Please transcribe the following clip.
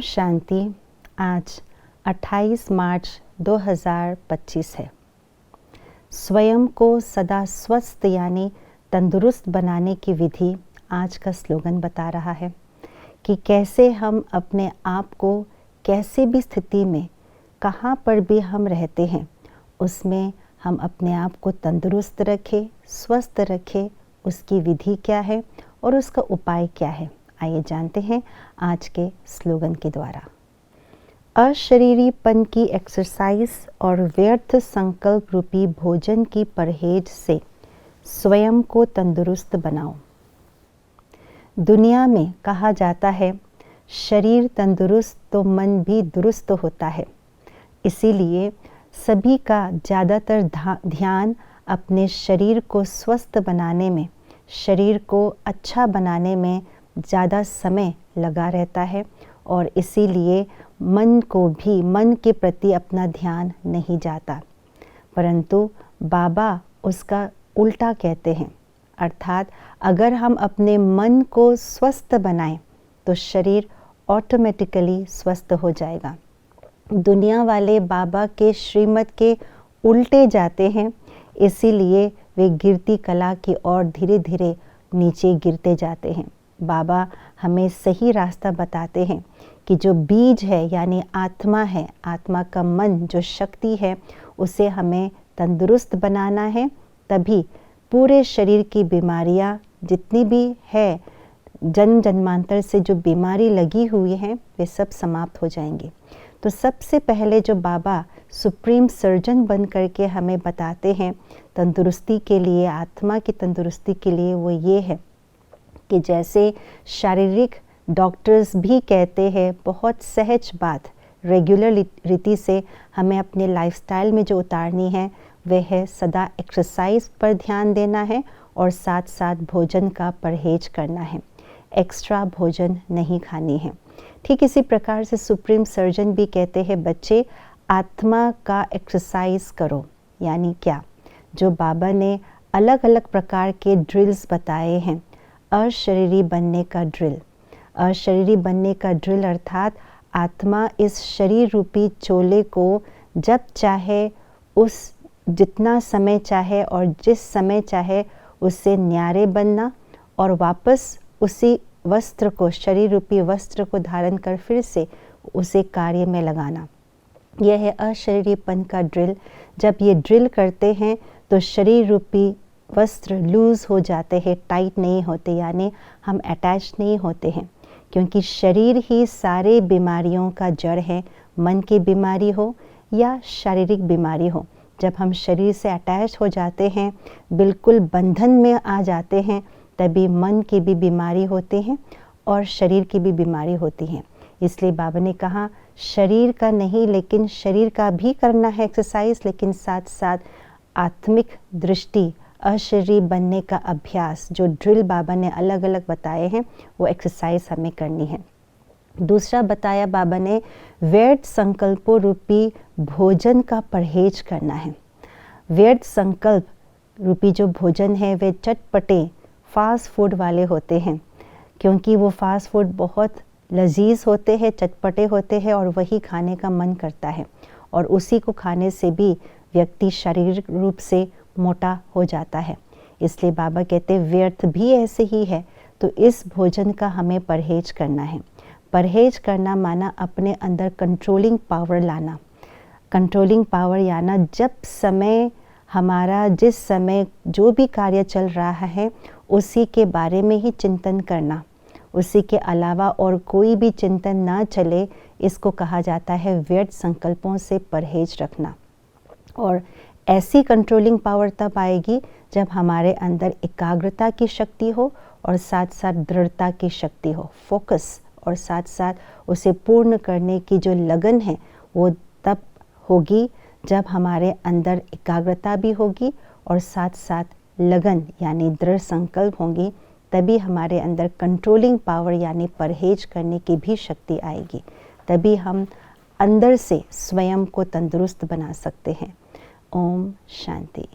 शांति। आज 28 मार्च 2025 है। स्वयं को सदा स्वस्थ यानी तंदुरुस्त बनाने की विधि आज का स्लोगन बता रहा है कि कैसे हम अपने आप को कैसे भी स्थिति में कहाँ पर भी हम रहते हैं उसमें हम अपने आप को तंदुरुस्त रखें, स्वस्थ रखें। उसकी विधि क्या है और उसका उपाय क्या है, आइए जानते हैं आज के स्लोगन के द्वारा। अशरीरीपन की एक्सरसाइज और व्यर्थ संकल्प रूपी भोजन की परहेज से स्वयं को तंदुरुस्त बनाओ। दुनिया में कहा जाता है शरीर तंदुरुस्त तो मन भी दुरुस्त होता है। इसीलिए सभी का ज़्यादातर ध्यान अपने शरीर को स्वस्थ बनाने में, शरीर को अच्छा बनाने में ज़्यादा समय लगा रहता है और इसीलिए मन के प्रति अपना ध्यान नहीं जाता। परंतु बाबा उसका उल्टा कहते हैं, अर्थात अगर हम अपने मन को स्वस्थ बनाएं तो शरीर ऑटोमेटिकली स्वस्थ हो जाएगा। दुनिया वाले बाबा के श्रीमत के उल्टे जाते हैं, इसीलिए वे गिरती कला की ओर धीरे धीरे नीचे गिरते जाते हैं। बाबा हमें सही रास्ता बताते हैं कि जो बीज है यानी आत्मा है, आत्मा का मन जो शक्ति है, उसे हमें तंदुरुस्त बनाना है। तभी पूरे शरीर की बीमारियां जितनी भी है, जन्म जन्मांतर से जो बीमारी लगी हुई है, वे सब समाप्त हो जाएंगी। तो सबसे पहले जो बाबा सुप्रीम सर्जन बन करके हमें बताते हैं तंदुरुस्ती के लिए, आत्मा की तंदुरुस्ती के लिए, वो ये है कि जैसे शारीरिक डॉक्टर्स भी कहते हैं, बहुत सहज बात रेगुलर रीति से हमें अपने लाइफस्टाइल में जो उतारनी है वह है सदा एक्सरसाइज पर ध्यान देना है और साथ साथ भोजन का परहेज करना है, एक्स्ट्रा भोजन नहीं खानी है। ठीक इसी प्रकार से सुप्रीम सर्जन भी कहते हैं बच्चे आत्मा का एक्सरसाइज करो। यानी क्या, जो बाबा ने अलग अलग प्रकार के ड्रिल्स बताए हैं, अशरीरी बनने का ड्रिल, अशरीरी बनने का ड्रिल अर्थात आत्मा इस शरीर रूपी चोले को जब चाहे, उस जितना समय चाहे और जिस समय चाहे उससे न्यारे बनना और वापस उसी वस्त्र को, शरीर रूपी वस्त्र को धारण कर फिर से उसे कार्य में लगाना। यह है अशरीरीपन का ड्रिल। जब ये ड्रिल करते हैं तो शरीर रूपी वस्त्र लूज़ हो जाते हैं, टाइट नहीं होते, यानी हम अटैच नहीं होते हैं, क्योंकि शरीर ही सारे बीमारियों का जड़ है। मन की बीमारी हो या शारीरिक बीमारी हो, जब हम शरीर से अटैच हो जाते हैं, बिल्कुल बंधन में आ जाते हैं, तभी मन की भी बीमारी होती है और शरीर की भी बीमारी होती है। इसलिए बाबा ने कहा शरीर का नहीं, लेकिन शरीर का भी करना है एक्सरसाइज, लेकिन साथ साथ आत्मिक दृष्टि, अशरीरी बनने का अभ्यास, जो ड्रिल बाबा ने अलग अलग बताए हैं, वो एक्सरसाइज हमें करनी है। दूसरा बताया बाबा ने व्यर्थ संकल्पों रूपी भोजन का परहेज करना है। व्यर्थ संकल्प रूपी जो भोजन है वे चटपटे फास्ट फूड वाले होते हैं, क्योंकि वो फास्ट फूड बहुत लजीज होते हैं, चटपटे होते हैं और वही खाने का मन करता है और उसी को खाने से भी व्यक्ति शारीरिक रूप से मोटा हो जाता है। इसलिए बाबा कहते हैं व्यर्थ भी ऐसे ही है, तो इस भोजन का हमें परहेज करना है। परहेज करना माना अपने अंदर कंट्रोलिंग पावर लाना। कंट्रोलिंग पावर याना जब समय हमारा, जिस समय जो भी कार्य चल रहा है उसी के बारे में ही चिंतन करना, उसी के अलावा और कोई भी चिंतन ना चले, इसको कहा जाता है व्यर्थ संकल्पों से परहेज रखना। और ऐसी कंट्रोलिंग पावर तब आएगी जब हमारे अंदर एकाग्रता की शक्ति हो और साथ साथ दृढ़ता की शक्ति हो, फोकस, और साथ साथ उसे पूर्ण करने की जो लगन है वो तब होगी जब हमारे अंदर एकाग्रता भी होगी और साथ साथ लगन यानी दृढ़ संकल्प होंगी। तभी हमारे अंदर कंट्रोलिंग पावर यानी परहेज करने की भी शक्ति आएगी। तभी हम अंदर से स्वयं को तंदुरुस्त बना सकते हैं। ओम शांति।